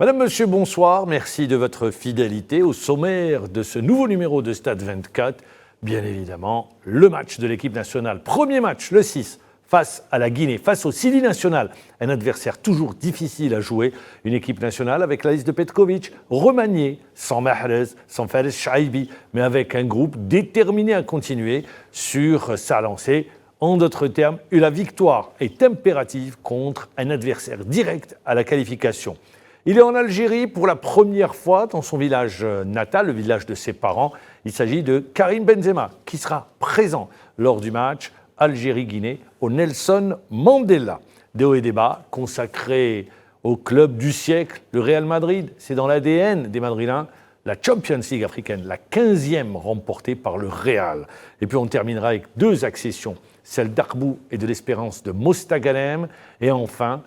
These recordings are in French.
Madame, Monsieur, bonsoir. Merci de votre fidélité. Au sommaire de ce nouveau numéro de Stade 24, bien évidemment, le match de l'équipe nationale. Premier match, le 6, face à la Guinée, face au Sili national. Un adversaire toujours difficile à jouer. Une équipe nationale avec la liste de Petkovic, remaniée, sans Mahrez, sans Fares Chaibi, mais avec un groupe déterminé à continuer sur sa lancée. En d'autres termes, la victoire est impérative contre un adversaire direct à la qualification. Il est en Algérie pour la première fois dans son village natal, le village de ses parents. Il s'agit de Karim Benzema, qui sera présent lors du match Algérie-Guinée au Nelson Mandela. Des hauts et des bas consacrés au club du siècle, le Real Madrid. C'est dans l'ADN des Madrilènes, la Champions League africaine, la 15e remportée par le Real. Et puis on terminera avec deux accessions, celle d'Arbou et de l'Espérance de Mostaganem. Et enfin,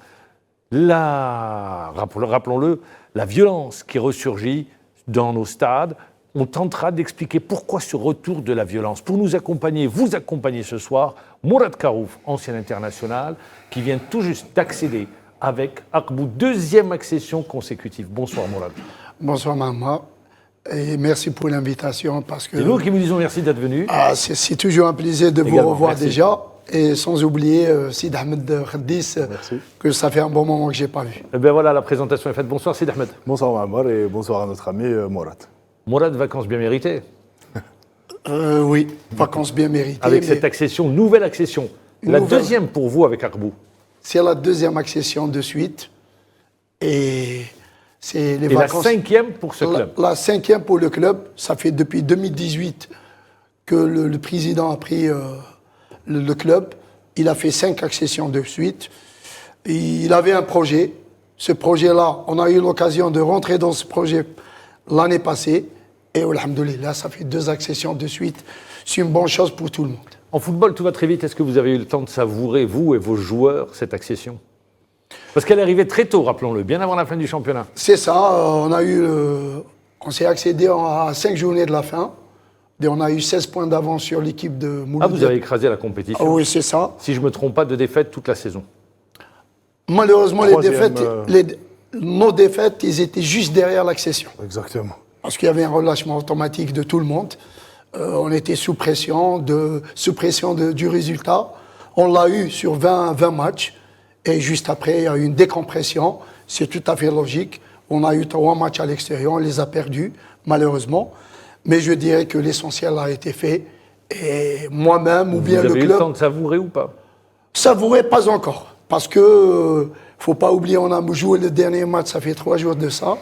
rappelons-le, la violence qui ressurgit dans nos stades. On tentera d'expliquer pourquoi ce retour de la violence. Pour nous accompagner, vous accompagner ce soir, Mourad Karouf, ancien international, qui vient tout juste d'accéder avec Arbou, deuxième accession consécutive. Bonsoir Mourad. Bonsoir Maman, et merci pour l'invitation. C'est nous qui vous disons merci d'être venu. C'est toujours un plaisir de vous revoir déjà. Et sans oublier Sid Ahmed Khaddis, que ça fait un bon moment que je n'ai pas vu. Et bien voilà, la présentation est faite. Bonsoir Sid Ahmed. Bonsoir Mahamar et bonsoir à notre ami Mourad. Mourad, vacances bien méritées. Oui, vacances bien méritées. Avec cette accession, nouvelle accession. Deuxième pour vous avec Arbou. C'est la deuxième accession de suite. Et c'est les vacances. La cinquième pour ce club. La cinquième pour le club. Ça fait depuis 2018 que le président a pris le club. Il a fait 5 accessions de suite. Il avait un projet. Ce projet-là, on a eu l'occasion de rentrer dans ce projet l'année passée. Et alhamdoulilah, ça fait 2 accessions de suite. C'est une bonne chose pour tout le monde. En football, tout va très vite. Est-ce que vous avez eu le temps de savourer, vous et vos joueurs, cette accession ? Parce qu'elle est arrivée très tôt, rappelons-le, bien avant la fin du championnat. C'est ça. On s'est accédé à 5 journées de la fin. Et on a eu 16 points d'avance sur l'équipe de Mouloudou. Ah, vous avez écrasé la compétition. Oui, c'est ça. Si je ne me trompe pas, de défaites toute la saison. Malheureusement, nos défaites, ils étaient juste derrière l'accession. Exactement. Parce qu'il y avait un relâchement automatique de tout le monde. On était sous pression du résultat. On l'a eu sur 20 matchs. Et juste après, il y a eu une décompression. C'est tout à fait logique. On a eu 3 matchs à l'extérieur. On les a perdus, malheureusement. Mais je dirais que l'essentiel a été fait. Et moi-même, ou bien le club... Vous avez eu le temps de savourer ou pas ? Savourer, pas encore. Parce que, faut pas oublier, on a joué le dernier match, ça fait 3 jours de ça.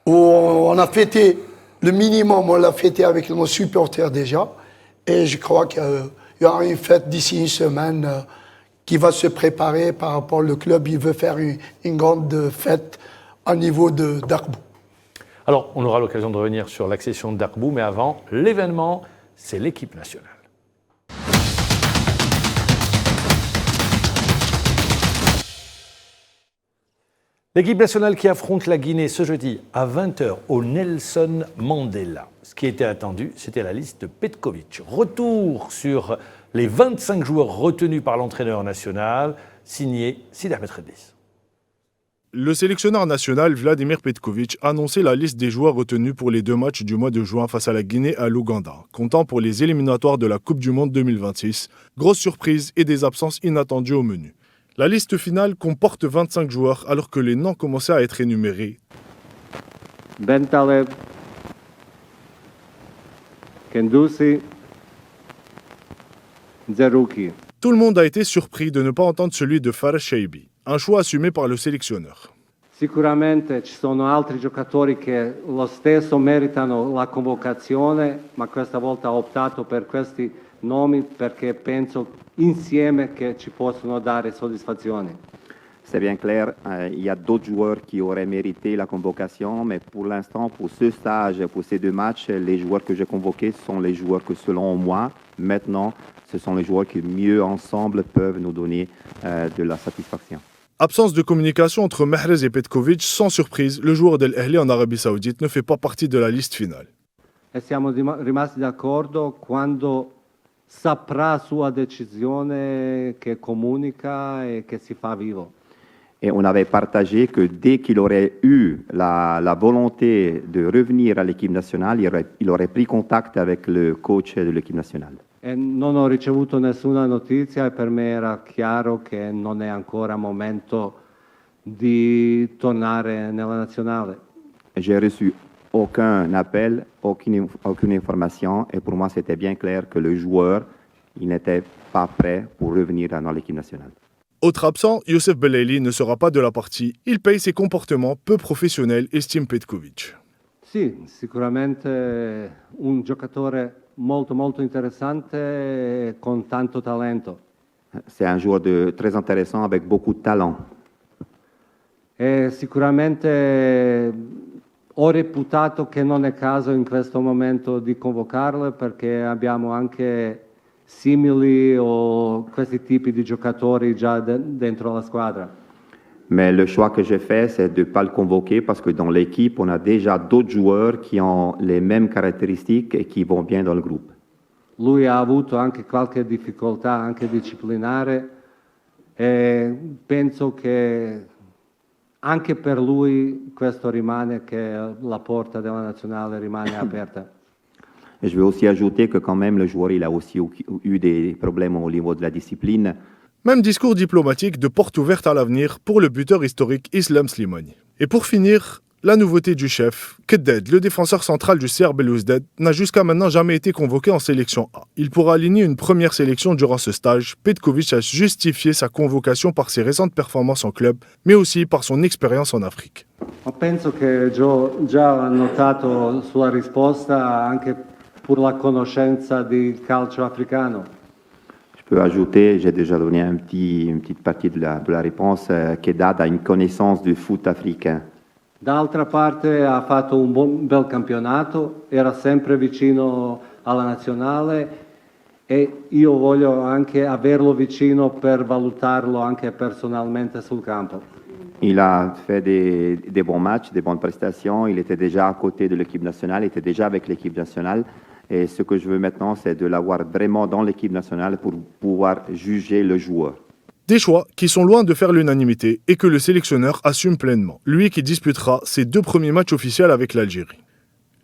Où on a fêté le minimum, on l'a fêté avec nos supporters déjà. Et je crois qu'il y aura une fête d'ici une semaine qui va se préparer par rapport au club. Il veut faire une grande fête au niveau d'Arbou. Alors, on aura l'occasion de revenir sur l'accession d'Arbou, mais avant, l'événement, c'est l'équipe nationale. L'équipe nationale qui affronte la Guinée ce jeudi à 20h au Nelson Mandela. Ce qui était attendu, c'était la liste de Petkovic. Retour sur les 25 joueurs retenus par l'entraîneur national, signé Sid Ahmed Khaddis. Le sélectionneur national Vladimir Petkovic a annoncé la liste des joueurs retenus pour les 2 matchs du mois de juin face à la Guinée et à l'Ouganda, comptant pour les éliminatoires de la Coupe du Monde 2026. Grosse surprise et des absences inattendues au menu. La liste finale comporte 25 joueurs alors que les noms commençaient à être énumérés. Bentaleb, Kendoussi, Zerouki. Tout le monde a été surpris de ne pas entendre celui de Fares Chaibi, un choix assumé par le sélectionneur. Sicuramente ci sono altri giocatori che lo stesso meritano la convocazione, ma questa volta ho optato per questi nomi perché penso insieme che ci possono dare soddisfazione. C'est bien clair, il y a d'autres joueurs qui auraient mérité la convocation, mais pour l'instant, pour ce stage, pour ces 2 matchs, les joueurs que j'ai convoqués sont les joueurs que selon moi, maintenant, ce sont les joueurs qui mieux ensemble peuvent nous donner de la satisfaction. Absence de communication entre Mahrez et Petkovic, sans surprise, le joueur de l'Ahli en Arabie Saoudite ne fait pas partie de la liste finale. E siamo rimasti d'accordo quando saprà sua decisione che comunica e che si fa vivo. Et on avait partagé que dès qu'il aurait eu la volonté de revenir à l'équipe nationale, il aurait pris contact avec le coach de l'équipe nationale. E non ho ricevuto nessuna notizia e per me era chiaro che non è ancora momento di tornare nella nazionale. J'ai reçu aucun appel, aucune information, et pour moi c'était bien clair que le joueur, il n'était pas prêt pour revenir dans l'équipe nationale. Autre absent, Youssef Belaili ne sera pas de la partie. Il paye ses comportements peu professionnels, estime Petkovic. Sì, sicuramente un giocatore molto interessante e con tanto talento. C'est un joueur très intéressant avec beaucoup de talent. E sicuramente ho reputato che non è caso in questo momento di convocarlo perché abbiamo anche simili o questi tipi di giocatori già dentro la squadra. Mais le choix que j'ai fait, c'est de ne pas le convoquer parce que dans l'équipe, on a déjà d'autres joueurs qui ont les mêmes caractéristiques et qui vont bien dans le groupe. Lui ha avuto anche qualche difficoltà anche disciplinare e penso che anche per lui questo rimane che la porta della nazionale rimane aperta. Et je vais aussi ajouter que quand même le joueur il a aussi eu des problèmes au niveau de la discipline. Même discours diplomatique de porte ouverte à l'avenir pour le buteur historique Islam Slimani. Et pour finir, la nouveauté du chef, Kedded, le défenseur central du CR Belouizdad, n'a jusqu'à maintenant jamais été convoqué en sélection A. Il pourra aligner une première sélection durant ce stage. Petkovic a justifié sa convocation par ses récentes performances en club, mais aussi par son expérience en Afrique. Penso che già ho notato sulla risposta anche per la conoscenza di calcio africano. Je peux ajouter, j'ai déjà donné une petite partie de la réponse, Keddad a une connaissance du foot africain. D'altra parte ha fatto un bel campionato, era sempre vicino alla nazionale e io voglio anche averlo vicino per valutarlo anche personalmente sul campo. Il a fait des bons matchs, des bonnes prestations, il était déjà à côté de l'équipe nationale, il était déjà avec l'équipe nationale. Et ce que je veux maintenant, c'est de l'avoir vraiment dans l'équipe nationale pour pouvoir juger le joueur. Des choix qui sont loin de faire l'unanimité et que le sélectionneur assume pleinement, lui qui disputera ses 2 premiers matchs officiels avec l'Algérie.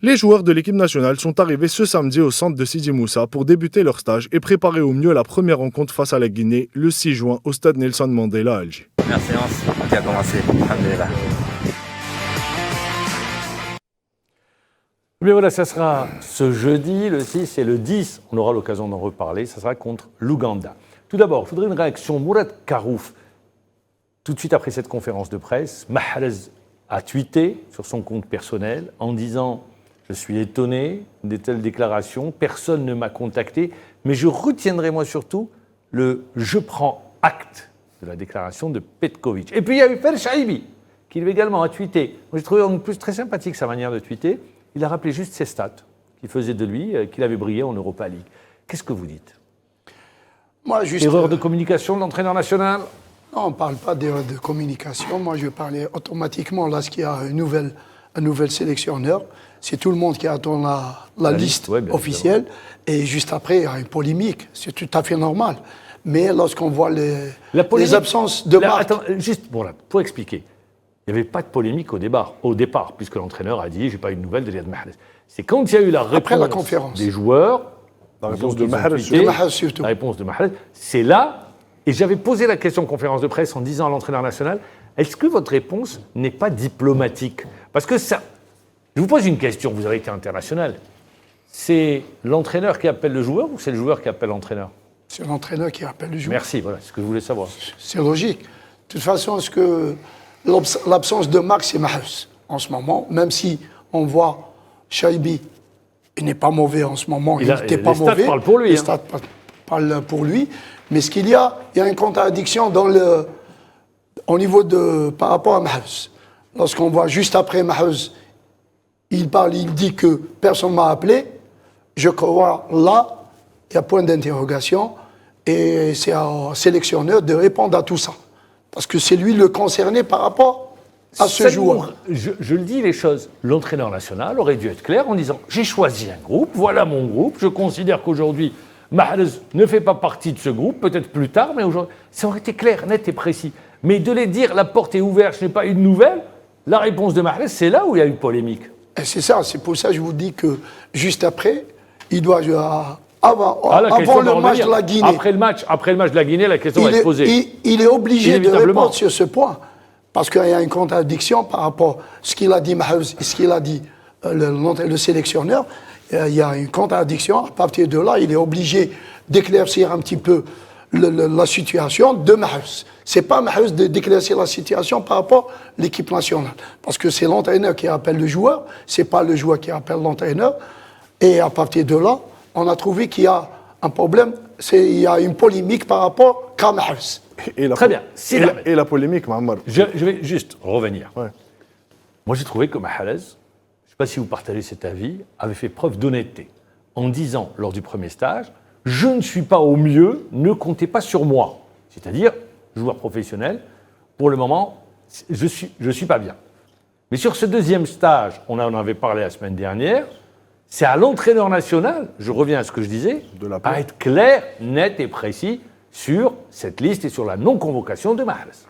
Les joueurs de l'équipe nationale sont arrivés ce samedi au centre de Sidi Moussa pour débuter leur stage et préparer au mieux la première rencontre face à la Guinée le 6 juin au stade Nelson Mandela à Alger. Première séance qui a commencé, alhamdoulilah. Mais voilà, ça sera ce jeudi, le 6 et le 10, on aura l'occasion d'en reparler, ça sera contre l'Ouganda. Tout d'abord, il faudrait une réaction. Mourad Karouf, tout de suite après cette conférence de presse, Mahrez a tweeté sur son compte personnel en disant « Je suis étonné de telles déclarations, personne ne m'a contacté, mais je retiendrai moi surtout le « je prends acte » de la déclaration de Petkovic. Et puis il y a eu Fer Shaibi, qui lui également a tweeté. Moi j'ai trouvé en plus très sympathique sa manière de tweeter. Il a rappelé juste ses stats qui faisaient de lui qu'il avait brillé en Europa League. Qu'est-ce que vous dites ? Moi, juste, Erreur de communication de l'entraîneur national ? Non, on ne parle pas d'erreur de communication. Moi, je parlais automatiquement lorsqu'il y a un nouvel sélectionneur. C'est tout le monde qui attend la liste ouais, officielle. Et juste après, il y a une polémique. C'est tout à fait normal. Mais lorsqu'on voit les absences de marque... Attends, juste pour expliquer. Il n'y avait pas de polémique au départ, puisque l'entraîneur a dit « j'ai pas eu de nouvelles de Riyad Mahrez ». C'est quand il y a eu la réponse des joueurs, La réponse de Mahrez, c'est là, et j'avais posé la question en conférence de presse en disant à l'entraîneur national « est-ce que votre réponse n'est pas diplomatique ?» Parce que ça... Je vous pose une question, vous avez été international. C'est l'entraîneur qui appelle le joueur ou c'est le joueur qui appelle l'entraîneur ? C'est l'entraîneur qui appelle le joueur. Merci, voilà, c'est ce que je voulais savoir. C'est logique. De toute façon, l'absence de marque, c'est Mahrez en ce moment, même si on voit Shaibi, il n'est pas mauvais en ce moment, il n'était pas mauvais. Les stats parlent pour lui. Les stats parlent pour lui. Mais ce qu'il y a une contradiction au niveau par rapport à Mahrez. Lorsqu'on voit juste après Mahrez, il dit que personne ne m'a appelé, je crois là, il y a point d'interrogation, et c'est au sélectionneur de répondre à tout ça. Parce que c'est lui le concerné par rapport à ce joueur. Je le dis les choses. L'entraîneur national aurait dû être clair en disant « j'ai choisi un groupe, voilà mon groupe, je considère qu'aujourd'hui, Mahrez ne fait pas partie de ce groupe, peut-être plus tard, mais aujourd'hui... » Ça aurait été clair, net et précis. Mais de les dire, la porte est ouverte, je n'ai pas eu de nouvelles, la réponse de Mahrez, c'est là où il y a eu polémique. Et c'est ça, c'est pour ça que je vous dis que juste après, il doit jouer avant le match de la Guinée. Après le match de la Guinée, la question va être posée. Il est obligé de répondre sur ce point. Parce qu'il y a une contradiction par rapport à ce qu'il a dit Mahrez et ce qu'il a dit le sélectionneur. Il y a une contradiction. À partir de là, il est obligé d'éclaircir un petit peu la situation de Mahrez. Ce n'est pas Mahrez d'éclaircir la situation par rapport à l'équipe nationale. Parce que c'est l'entraîneur qui appelle le joueur, ce n'est pas le joueur qui appelle l'entraîneur. Et à partir de là, on a trouvé qu'il y a un problème, il y a une polémique par rapport à Mahrez. Très bien. Et la polémique, Mohamed. Je vais juste revenir. Ouais. Moi, j'ai trouvé que Mahrez, je ne sais pas si vous partagez cet avis, avait fait preuve d'honnêteté en disant lors du premier stage, je ne suis pas au mieux, ne comptez pas sur moi. C'est-à-dire, joueur professionnel, pour le moment, je suis pas bien. Mais sur ce deuxième stage, on en avait parlé la semaine dernière, c'est à l'entraîneur national, je reviens à ce que je disais, à être clair, net et précis sur cette liste et sur la non-convocation de Mahrez.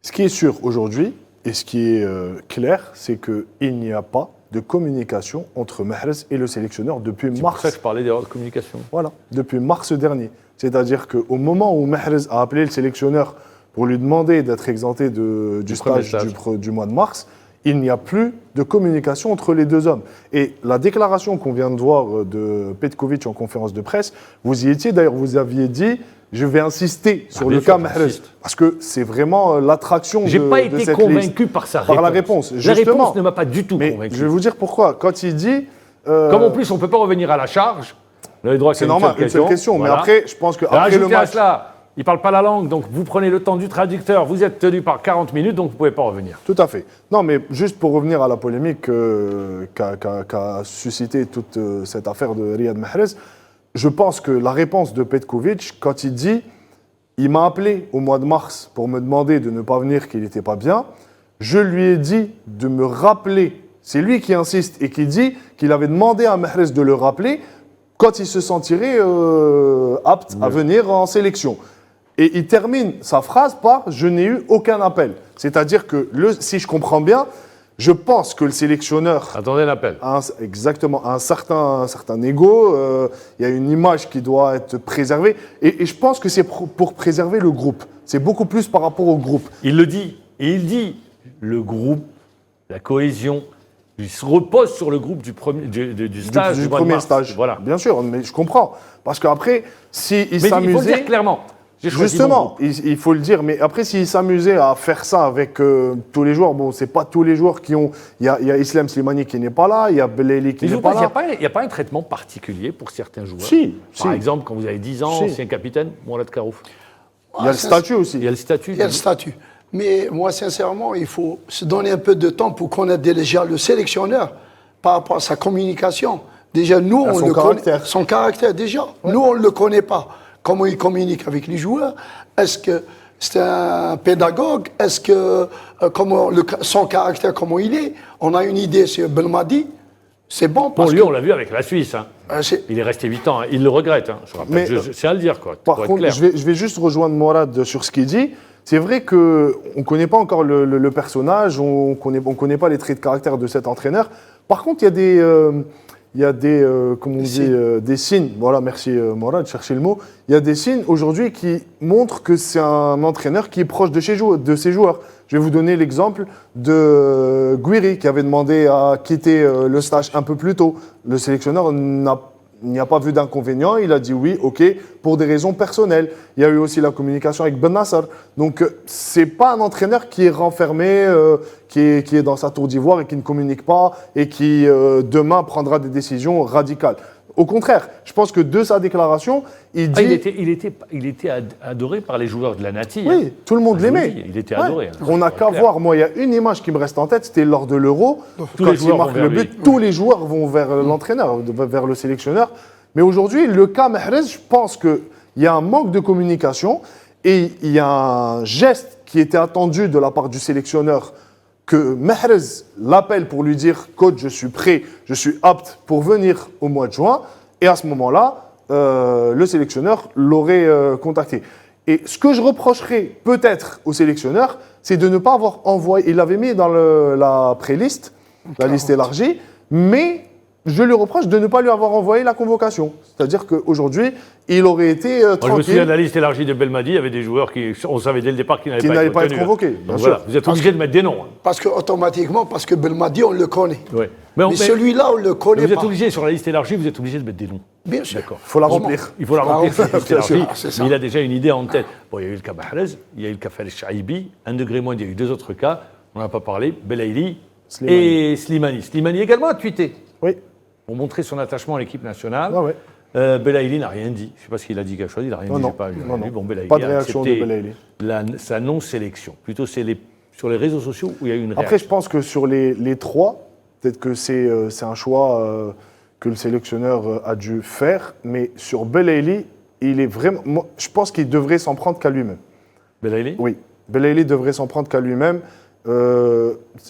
Ce qui est sûr aujourd'hui, et ce qui est clair, c'est qu'il n'y a pas de communication entre Mahrez et le sélectionneur depuis mars. C'est pour ça que je parlais d'erreur de communication. Voilà, depuis mars dernier. C'est-à-dire qu'au moment où Mahrez a appelé le sélectionneur pour lui demander d'être exempté du stage du mois de mars, il n'y a plus de communication entre les deux hommes. Et la déclaration qu'on vient de voir de Petkovic en conférence de presse, vous y étiez d'ailleurs, vous aviez dit « je vais insister sur le cas Mahrez ». Parce que c'est vraiment l'attraction de cette liste. Je n'ai pas été convaincu par sa réponse. Par la réponse, justement. La réponse ne m'a pas du tout convaincu. Je vais vous dire pourquoi. Quand il dit… Comme en plus, on ne peut pas revenir à la charge, on a le droit c'est normal, une seule question. Voilà. Mais après, je pense qu'après le match… Il ne parle pas la langue, donc vous prenez le temps du traducteur, vous êtes tenu par 40 minutes, donc vous ne pouvez pas revenir. Tout à fait. Non, mais juste pour revenir à la polémique qu'a suscité toute cette affaire de Riyad Mahrez, je pense que la réponse de Petkovic, quand il dit « il m'a appelé au mois de mars pour me demander de ne pas venir, qu'il n'était pas bien », je lui ai dit de me rappeler, c'est lui qui insiste et qui dit qu'il avait demandé à Mahrez de le rappeler quand il se sentirait apte à venir en sélection. Et il termine sa phrase par « je n'ai eu aucun appel ». C'est-à-dire que, si je comprends bien, je pense que le sélectionneur… Attendez l'appel. Exactement, a un certain ego, il y a une image qui doit être préservée. Et je pense que c'est pour préserver le groupe. C'est beaucoup plus par rapport au groupe. Il le dit. Et il dit, le groupe, la cohésion, il se repose sur le groupe du stage. Du premier stage. Voilà. Bien sûr, mais je comprends. Parce qu'après, s'il s'amusait… Mais il faut le dire clairement. Justement, il faut le dire, mais après, s'il s'amusait à faire ça avec tous les joueurs, bon, c'est pas tous les joueurs qui ont… Il y a Islam Slimani qui n'est pas là, il y a Belaïli qui n'est pas là. Il n'y a pas un traitement particulier pour certains joueurs. Par exemple, quand vous avez 10 ans, ancien capitaine, Mourad Karouf. Il y a le statut aussi. Il y a le statut. Il y a le statut. Mais moi, sincèrement, il faut se donner un peu de temps pour connaître déjà le sélectionneur par rapport à sa communication. Déjà, nous, on le connaît. Son caractère, déjà. Ouais. Nous, on ne le connaît pas. Comment il communique avec les joueurs? Est-ce que c'est un pédagogue? Est-ce que son caractère, comment il est? On a une idée sur Belmadi. C'est bon parce lui, on l'a vu avec la Suisse. Hein. Il est resté 8 ans. Hein. Il le regrette. Hein. Je rappelle, c'est à le dire. Quoi, par contre, je vais juste rejoindre Mourad sur ce qu'il dit. C'est vrai qu'on ne connaît pas encore le personnage, on ne connaît pas les traits de caractère de cet entraîneur. Par contre, il y a des signes, voilà, merci Mourad, cherchez le mot. Il y a des signes aujourd'hui qui montrent que c'est un entraîneur qui est proche de ses joueurs. Je vais vous donner l'exemple de Guiri qui avait demandé à quitter le stage un peu plus tôt. Le sélectionneur n'y a pas vu d'inconvénient, il a dit oui, ok, pour des raisons personnelles. Il y a eu aussi la communication avec Ben Nasser. Donc, c'est pas un entraîneur qui est renfermé, qui est dans sa tour d'ivoire et qui ne communique pas et qui, demain, prendra des décisions radicales. Au contraire, je pense que de sa déclaration, il dit… il était adoré par les joueurs de la Nati. Oui, hein. Tout le monde l'aimait. Il était adoré. Hein. On n'a qu'à voir, moi, il y a une image qui me reste en tête, c'était lors de l'Euro, quand il marque le but, tous les joueurs vont vers l'entraîneur, vers le sélectionneur. Mais aujourd'hui, le cas Mahrez, je pense qu'il y a un manque de communication et il y a un geste qui était attendu de la part du sélectionneur que Mahrez l'appelle pour lui dire « Coach, je suis prêt, je suis apte pour venir au mois de juin ». Et à ce moment-là, le sélectionneur l'aurait contacté. Et ce que je reprocherais peut-être au sélectionneur, c'est de ne pas avoir envoyé. Il l'avait mis dans la pré-liste, la liste élargie, mais je lui reproche de ne pas lui avoir envoyé la convocation. C'est-à-dire qu'aujourd'hui, il aurait été Moi, je me tranquille. souviens de la liste élargie de Belmadi, il y avait des joueurs qui, on savait dès le départ qu'ils Qui n'allaient pas être être retenus. convoqués, Donc bien voilà, sûr. vous êtes obligé de mettre des noms. Parce que Belmadi, on le connaît. Ouais. Mais celui-là, on ne le connaît vous êtes pas. obligé, sur la liste élargie, vous êtes obligé de mettre des noms. Bien sûr. D'accord. Il faut la remplir. Il faut la remplir, cette liste Bien sûr, élargie, c'est ça. mais il a déjà une idée en tête. Bon, il y a eu le cas Mahrez, il y a eu le cas Falech Shaibi, un degré moins, il y a eu 2 autres cas, on n'en a pas parlé, Belaïli et Slimani. Slimani également a tweeté Oui. pour montrer son attachement à l'équipe nationale. Ouais, ouais. Belaïli n'a rien dit. Je ne sais pas ce qu'il a dit quelque chose, il n'a rien dit. Non, j'ai pas non, lu. non. Bon, Belaïli Pas de a réaction de accepté Belaïli. sa non-sélection. Plutôt, c'est sur les réseaux sociaux où il y a eu une Après, réaction. je pense que sur les 3, peut-être que c'est un choix que le sélectionneur a dû faire, mais sur Belaïli, il est vraiment. Moi, je pense qu'il devrait s'en prendre qu'à lui-même. Belaïli Oui, Belaïli devrait s'en prendre qu'à lui-même.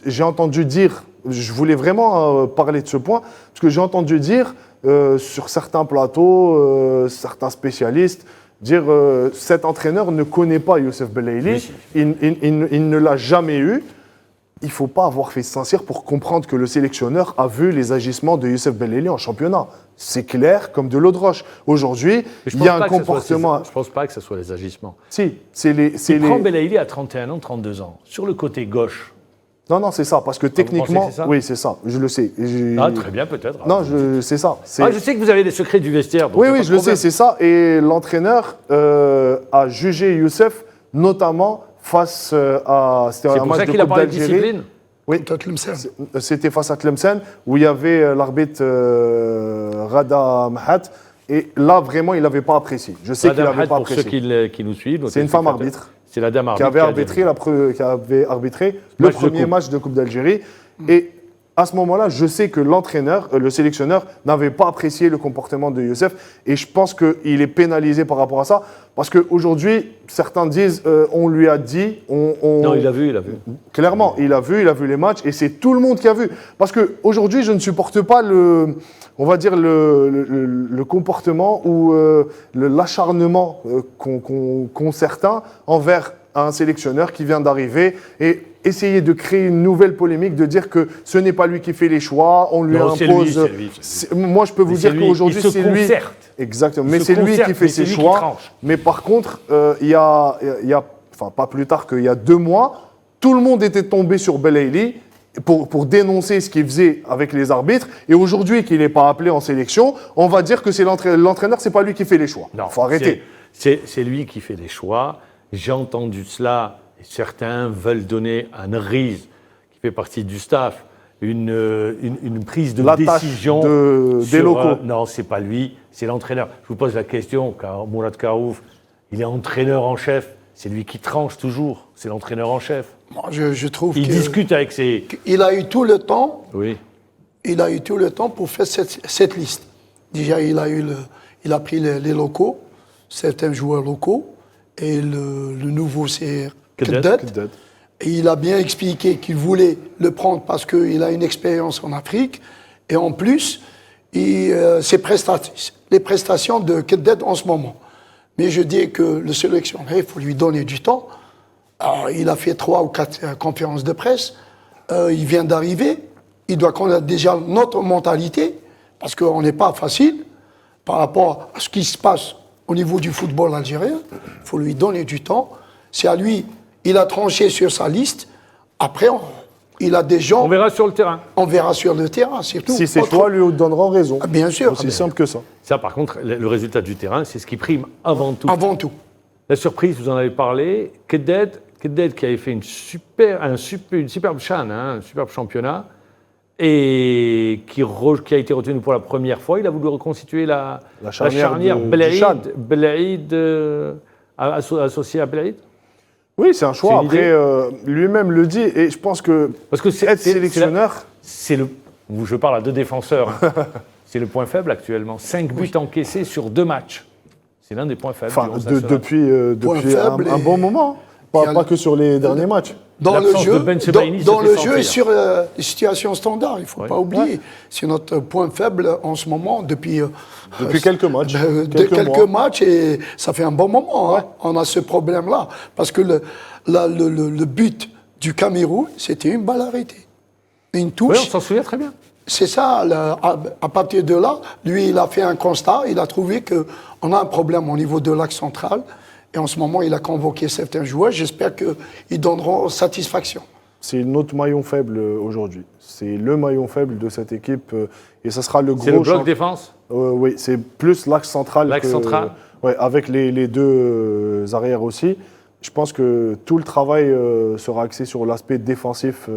J'ai entendu dire, je voulais vraiment parler de ce point, parce que j'ai entendu dire sur certains plateaux, certains spécialistes, dire cet entraîneur ne connaît pas Youssef Belaïli, Oui, si. il ne l'a jamais eu. Il ne faut pas avoir fait Saint-Cyr pour comprendre que le sélectionneur a vu les agissements de Youssef Belaïli en championnat. C'est clair comme de l'eau de roche. Aujourd'hui, Mais je il y a pense un pas que ce soit comportement. je ne pense pas que ce soit les agissements. Si, c'est les. Il prend Belaïli à 31 ans, 32 ans. Sur le côté gauche. Non, c'est ça, parce que vous pensez techniquement, que c'est ça oui, c'est ça, je le sais. Ah, très bien, peut-être. Non, c'est ça. Ah, je sais que vous avez des secrets du vestiaire. donc Oui, y a pas oui, de je le problème. sais, c'est ça. Et l'entraîneur a jugé Youssef, notamment face à. C'était C'est un pour match ça de qu'il a Coupe parlé de d'Algérie. discipline. Oui, Tlemcen. c'était face à Tlemcen, où il y avait l'arbitre Rada Mahat. Et là, vraiment, il n'avait pas apprécié. Je sais qu'il Madame n'avait Hatt, pas pour ceux apprécié. qui nous suivent. nos C'est une femme téléspectateurs, arbitre. C'est la dame Qui arbitre. avait arbitré le Match de premier coupe. match de Coupe d'Algérie. Et à ce moment-là, je sais que l'entraîneur, le sélectionneur, n'avait pas apprécié le comportement de Youssef. Et je pense qu'il est pénalisé par rapport à ça. Parce qu'aujourd'hui, certains disent on lui a dit. Non, il a vu. Clairement, il a vu les matchs. Et c'est tout le monde qui a vu. Parce qu'aujourd'hui, je ne supporte pas le comportement ou l'acharnement qu'ont certains envers un sélectionneur qui vient d'arriver et essayer de créer une nouvelle polémique, de dire que ce n'est pas lui qui fait les choix, on lui Non, c'est lui, impose. c'est lui. Moi, je peux vous Mais dire c'est lui, qu'aujourd'hui, il se c'est lui. concerte. Exactement. Il Mais se c'est lui concerte, qui fait mais ses c'est lui qui choix. tranche. Mais par contre, il y a, enfin pas plus tard qu'il y a 2 mois, tout le monde était tombé sur Belaïli pour dénoncer ce qu'il faisait avec les arbitres. Et aujourd'hui, qu'il n'est pas appelé en sélection, on va dire que c'est l'entraîneur, c'est pas lui qui fait les choix. Non, Il faut arrêter. C'est lui qui fait les choix. J'ai entendu cela. Et certains veulent donner à Nriz, qui fait partie du staff, une prise de La tâche décision. des locaux. Non, c'est pas lui, c'est l'entraîneur. Je vous pose la question, car Mourad Karouf, il est entraîneur en chef. C'est lui qui tranche toujours. C'est l'entraîneur en chef. Moi, je trouve Il discute avec ses. qu'il a eu tout le temps. Oui. Il a eu tout le temps pour faire cette liste. Déjà, il a pris les locaux, certains joueurs locaux, et le nouveau, c'est Keddet. Keddet. Et il a bien expliqué qu'il voulait le prendre parce qu'il a une expérience en Afrique. Et en plus, les prestations de Keddet en ce moment. Mais je dis que le sélectionneur, il faut lui donner du temps. Alors, il a fait 3 ou 4 conférences de presse. Il vient d'arriver. Il doit connaître déjà notre mentalité, parce qu'on n'est pas facile par rapport à ce qui se passe au niveau du football algérien. Il faut lui donner du temps. C'est à lui, il a tranché sur sa liste. Après, il a des gens. On verra sur le terrain. On verra sur le terrain, c'est tout. Si c'est toi, lui donneront raison. Ah, bien sûr. Aussi simple que ça. Ça, par contre, le résultat du terrain, c'est ce qui prime avant tout. Avant tout. La surprise, vous en avez parlé. Keddet qui avait fait une superbe CHAN, un superbe championnat, et qui a été retenu pour la première fois. Il a voulu reconstituer la charnière du CHAN. Belaïd associé à Belaïd. Oui, c'est un choix. C'est une Après, lui-même le dit, et je pense que Parce que être sélectionneur. Je parle à 2 défenseurs. Hein. C'est le point faible actuellement. 5 buts encaissés sur 2 matchs. C'est l'un des points faibles. Enfin, du 11 national. depuis Point faible un bon moment. Pas que sur les derniers matchs. dans le L'absence jeu, de Ben Sebaini dans se le fait jeu et sentir. sur les situations standards. Il ne faut Ouais. pas oublier. C'est notre point faible en ce moment depuis quelques matchs. quelques matchs et ça fait un bon moment. Hein. On a ce problème-là. Parce que le but du Cameroun, c'était une balle arrêtée. Une Oui, touche. on s'en souvient très bien. C'est ça, à partir de là, lui, il a fait un constat, il a trouvé qu'on a un problème au niveau de l'axe central, et en ce moment, il a convoqué certains joueurs, j'espère qu'ils donneront satisfaction. C'est notre maillon faible aujourd'hui. C'est le maillon faible de cette équipe, et ça sera le gros... C'est le bloc champ- défense. Oui, c'est plus l'axe central. L'axe central. Ouais, avec les deux arrières aussi. Je pense que tout le travail sera axé sur l'aspect défensif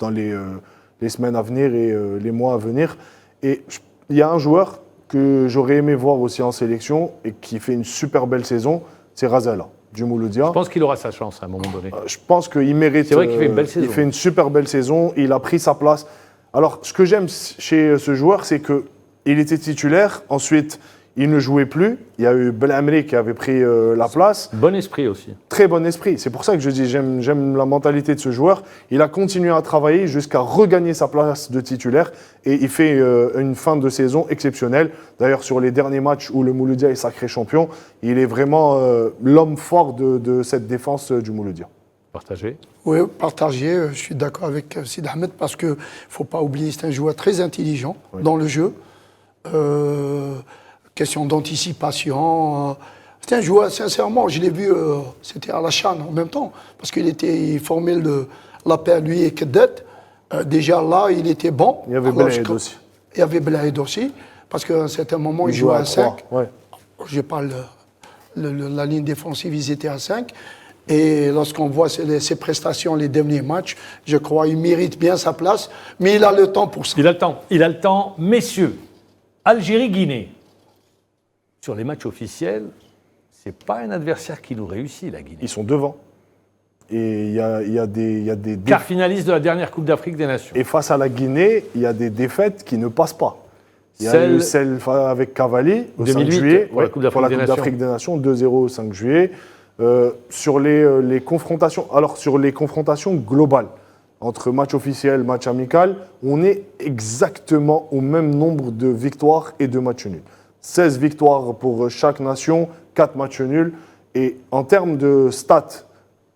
dans les semaines à venir et les mois à venir. Et il y a un joueur que j'aurais aimé voir aussi en sélection et qui fait une super belle saison, c'est Razala, du Mouloudia. Je pense qu'il aura sa chance à un moment donné. Je pense qu'il mérite. C'est vrai qu'il fait une belle saison. Il fait une super belle saison. Il a pris sa place. Alors, ce que j'aime chez ce joueur, c'est qu'il était titulaire. Ensuite, il ne jouait plus. Il y a eu Belhamri qui avait pris la place. Bon esprit aussi. Très bon esprit. C'est pour ça que je dis j'aime la mentalité de ce joueur. Il a continué à travailler jusqu'à regagner sa place de titulaire et il fait une fin de saison exceptionnelle. D'ailleurs, sur les derniers matchs où le Mouloudia est sacré champion, il est vraiment l'homme fort de cette défense du Mouloudia. Partagé. Oui, partagé, je suis d'accord avec Sid Ahmed, parce qu'il ne faut pas oublier, c'est un joueur très intelligent dans le jeu. Question d'anticipation. C'est un joueur, sincèrement, je l'ai vu, c'était à la CHAN en même temps, parce il formait la paire, lui et Kedet. Déjà là, il était bon. Il y avait Alors, Belaïd aussi. Il y avait Belaïd aussi, parce qu'à un certain moment, il jouait à 5. Ouais. Je parle la ligne défensive, ils étaient à 5. Et lorsqu'on voit ses prestations, les derniers matchs, je crois qu'il mérite bien sa place, mais il a le temps pour ça. Il a le temps. Il a le temps. Messieurs, Algérie-Guinée. Sur les matchs officiels, c'est pas un adversaire qui nous réussit, la Guinée. Ils sont devant. Et il y a des Quart finaliste de la dernière Coupe d'Afrique des Nations. Et face à la Guinée, il y a des défaites qui ne passent pas. Il y a Celle- eu celle avec Cavalli au 5 2008, juillet pour la Coupe d'Afrique pour la des Coupe Nations. d'Afrique des Nations, 2-0 au 5 juillet. Sur les confrontations, alors sur les confrontations globales, entre match officiel, match amical, on est exactement au même nombre de victoires et de matchs nuls. 16 victoires pour chaque nation, 4 matchs nuls. Et en termes de stats,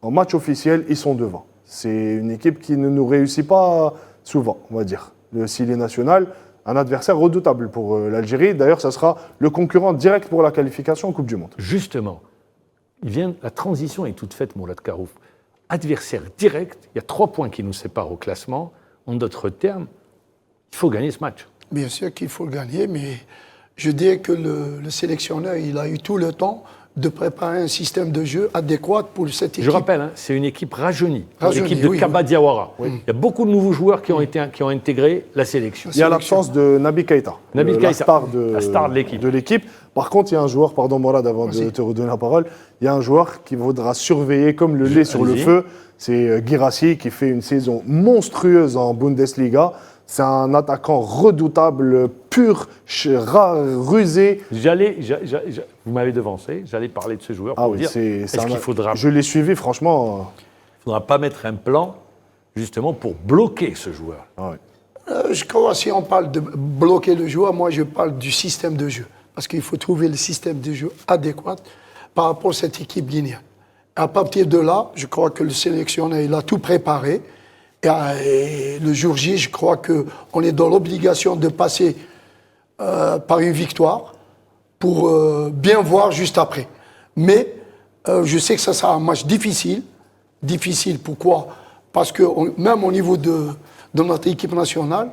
en match officiel, ils sont devant. C'est une équipe qui ne nous réussit pas souvent, on va dire. S'il est national, un adversaire redoutable pour l'Algérie. D'ailleurs, ça sera le concurrent direct pour la qualification en Coupe du Monde. Justement, la transition est toute faite, Mourad Karouf. Adversaire direct, il y a 3 points qui nous séparent au classement. En d'autres termes, il faut gagner ce match. Bien sûr qu'il faut le gagner, mais je dirais que le sélectionneur, il a eu tout le temps de préparer un système de jeu adéquat pour cette équipe. Je rappelle, hein, c'est une équipe rajeunie. Rajeunie, L'équipe de oui, Kaba oui. Diawara. Il y a beaucoup de nouveaux joueurs qui ont intégré la sélection. Il y a l'absence de Naby Keïta, Naby la Keïta, star la star de l'équipe. Par contre, il y a un joueur, pardon Mourad, avant de te redonner la parole, il y a un joueur qui vaudra surveiller comme le lait sur le Allez-y. feu. C'est Guirassy qui fait une saison monstrueuse en Bundesliga. C'est un attaquant redoutable, pur, rusé. Vous m'avez devancé, j'allais parler de ce joueur Ah pour oui, dire, c'est est-ce un- qu'il faudra Je l'ai suivi, franchement. pas mettre un plan justement pour bloquer ce joueur? Je crois, si on parle de bloquer le joueur, moi je parle du système de jeu. Parce qu'il faut trouver le système de jeu adéquat par rapport à cette équipe guinéenne. À partir de là, je crois que le sélectionneur, il a tout préparé. Et le jour J, je crois qu'on est dans l'obligation de passer par une victoire pour bien voir juste après. Mais je sais que ça sera un match difficile. Difficile, pourquoi? Parce que même au niveau de notre équipe nationale,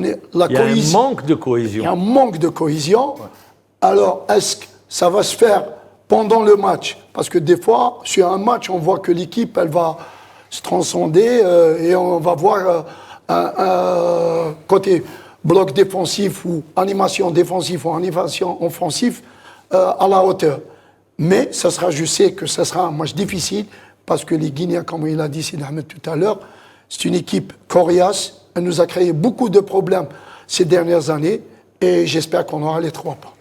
Il y a un manque de il y a cohésion. un manque de cohésion. Alors, est-ce que ça va se faire pendant le match? Parce que des fois, sur un match, on voit que l'équipe, elle va se transcender et on va voir un côté bloc défensif ou animation défensive ou animation offensive à la hauteur. Mais ça sera, je sais que ça sera un match difficile parce que les Guinéens, comme il a dit Sid Ahmed tout à l'heure, c'est une équipe coriace. Elle nous a créé beaucoup de problèmes ces dernières années et j'espère qu'on aura les 3 points.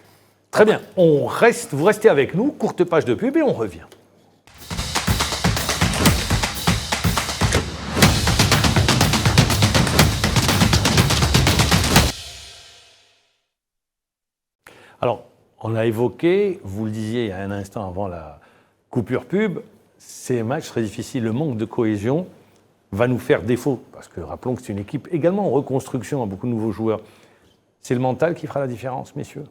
Très bien, vous restez avec nous, courte page de pub et on revient. Alors, on l'a évoqué, vous le disiez il y a un instant avant la coupure pub, ces matchs très difficiles, le manque de cohésion va nous faire défaut. Parce que rappelons que c'est une équipe également en reconstruction, à beaucoup de nouveaux joueurs. C'est le mental qui fera la différence, messieurs.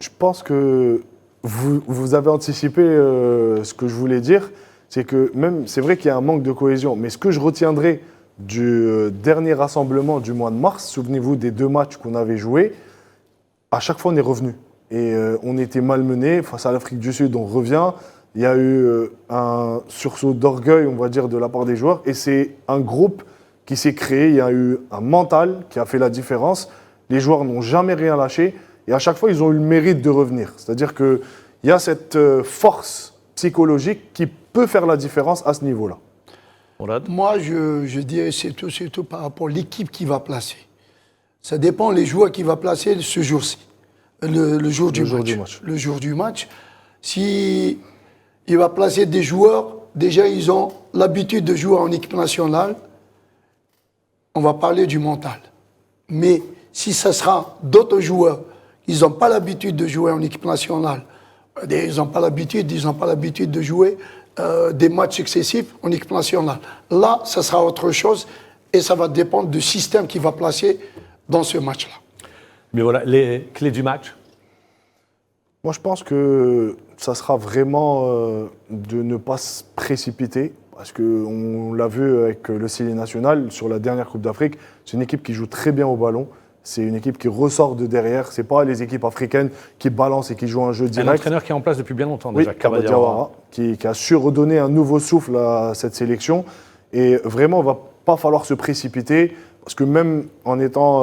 Je pense que vous avez anticipé ce que je voulais dire. C'est que même, c'est vrai qu'il y a un manque de cohésion, mais ce que je retiendrai du dernier rassemblement du mois de mars, souvenez-vous des 2 matchs qu'on avait joués, à chaque fois on est revenu. Et on était malmenés face à l'Afrique du Sud, on revient. Il y a eu un sursaut d'orgueil, on va dire, de la part des joueurs. Et c'est un groupe qui s'est créé, il y a eu un mental qui a fait la différence. Les joueurs n'ont jamais rien lâché. Et à chaque fois, ils ont eu le mérite de revenir. C'est-à-dire qu'il y a cette force psychologique qui peut faire la différence à ce niveau-là. Moi, je dirais surtout par rapport à l'équipe qui va placer. Ça dépend des joueurs qui va placer ce jour-ci, le jour du match. Le jour du match. Si il va placer des joueurs, déjà ils ont l'habitude de jouer en équipe nationale, on va parler du mental. Mais si ça sera d'autres joueurs, ils n'ont pas l'habitude de jouer en équipe nationale, ils n'ont pas l'habitude de jouer des matchs successifs en équipe nationale. Là, ça sera autre chose et ça va dépendre du système qui va placer dans ce match-là. Mais voilà, les clés du match. Moi, je pense que ça sera vraiment de ne pas se précipiter, parce qu'on l'a vu avec le Sili national sur la dernière Coupe d'Afrique. C'est une équipe qui joue très bien au ballon. C'est une équipe qui ressort de derrière. Ce n'est pas les équipes africaines qui balancent et qui jouent un jeu direct. Un entraîneur qui est en place depuis bien longtemps déjà, Kaba Diawara, qui a su redonner un nouveau souffle à cette sélection. Et vraiment, il ne va pas falloir se précipiter. Parce que même en étant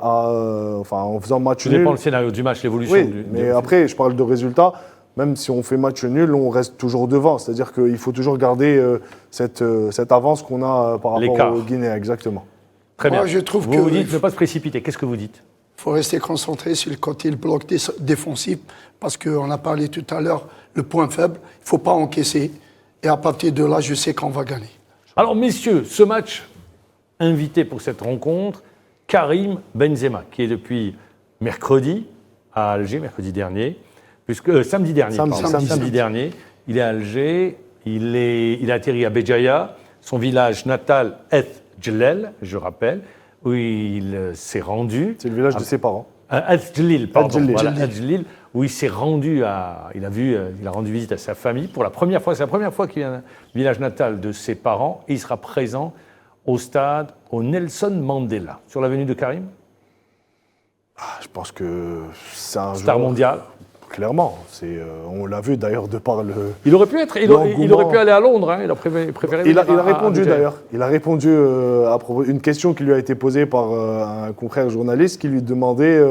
en faisant match nul... Ça dépend le scénario du match, l'évolution. Oui, mais après, je parle de résultats. Même si on fait match nul, on reste toujours devant. C'est-à-dire qu'il faut toujours garder cette avance qu'on a par rapport aux Guinéens. Exactement. Très bien. Moi, je trouve vous dites ne pas se précipiter. Qu'est-ce que vous dites ? Il faut rester concentré sur le côté le bloc défensif. Parce qu'on a parlé tout à l'heure, le point faible, il ne faut pas encaisser. Et à partir de là, je sais qu'on va gagner. Alors, messieurs, ce match... invité pour cette rencontre, Karim Benzema, qui est depuis mercredi à Alger, mercredi dernier, samedi dernier, il est à Alger, il a atterri à Béjaïa, son village natal Eth Djellel, je rappelle, où il s'est rendu. C'est le village de ses parents. Eth Djellil, pardon. Eth Djellil, où il s'est rendu il a rendu visite à sa famille pour la première fois. C'est la première fois qu'il vient au village natal de ses parents et il sera présent au stade, au Nelson Mandela. Sur l'avenue de Karim ? Je pense que c'est un star mondial. Clairement. On l'a vu d'ailleurs de par le... Il aurait pu aller à Londres. Hein, il a préféré... Il a répondu d'ailleurs. Il a répondu à propos d'une question qui lui a été posée par un confrère journaliste qui lui demandait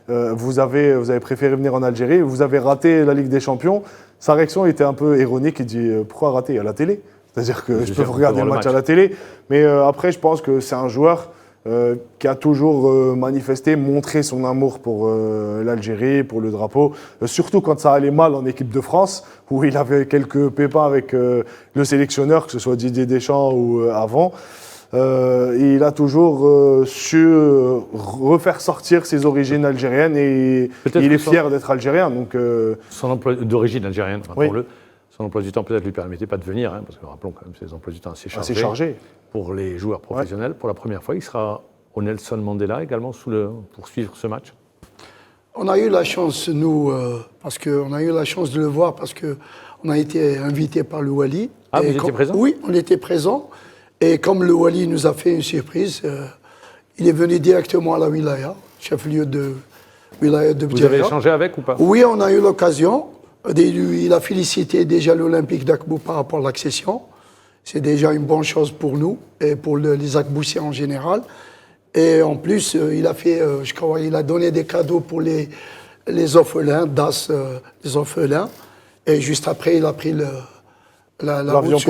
vous avez préféré venir en Algérie, vous avez raté la Ligue des Champions. Sa réaction était un peu ironique. Il dit pourquoi rater ? À la télé ? C'est-à-dire que je peux regarder le match à la télé, mais après, je pense que c'est un joueur qui a toujours manifesté, montré son amour pour l'Algérie, pour le drapeau, surtout quand ça allait mal en équipe de France, où il avait quelques pépins avec le sélectionneur, que ce soit Didier Deschamps ou avant. Et il a toujours su refaire sortir ses origines algériennes et il est fier d'être algérien. Donc, son emploi d'origine algérienne, rappelons-le. Oui. Son emploi du temps peut-être lui permettait pas de venir, hein, parce que rappelons quand même ses emplois du temps assez chargés. Pour les joueurs professionnels. Ouais. Pour la première fois, il sera au Nelson Mandela également pour suivre ce match. On a eu la chance, nous, parce qu'on a eu la chance de le voir, parce qu'on a été invité par le Wali. Ah, vous étiez présent ? Oui, on était présent. Et comme le Wali nous a fait une surprise, il est venu directement à la Wilaya, chef-lieu de Wilaya de Béjaïa. Vous avez échangé avec ou pas ? Oui, on a eu l'occasion. Il a félicité déjà l'Olympique d'Akbou par rapport à l'accession. C'est déjà une bonne chose pour nous et pour les Akboussiens en général. Et en plus, il a fait, je crois, il a donné des cadeaux pour les orphelins, les orphelins. Et juste après, il a pris la route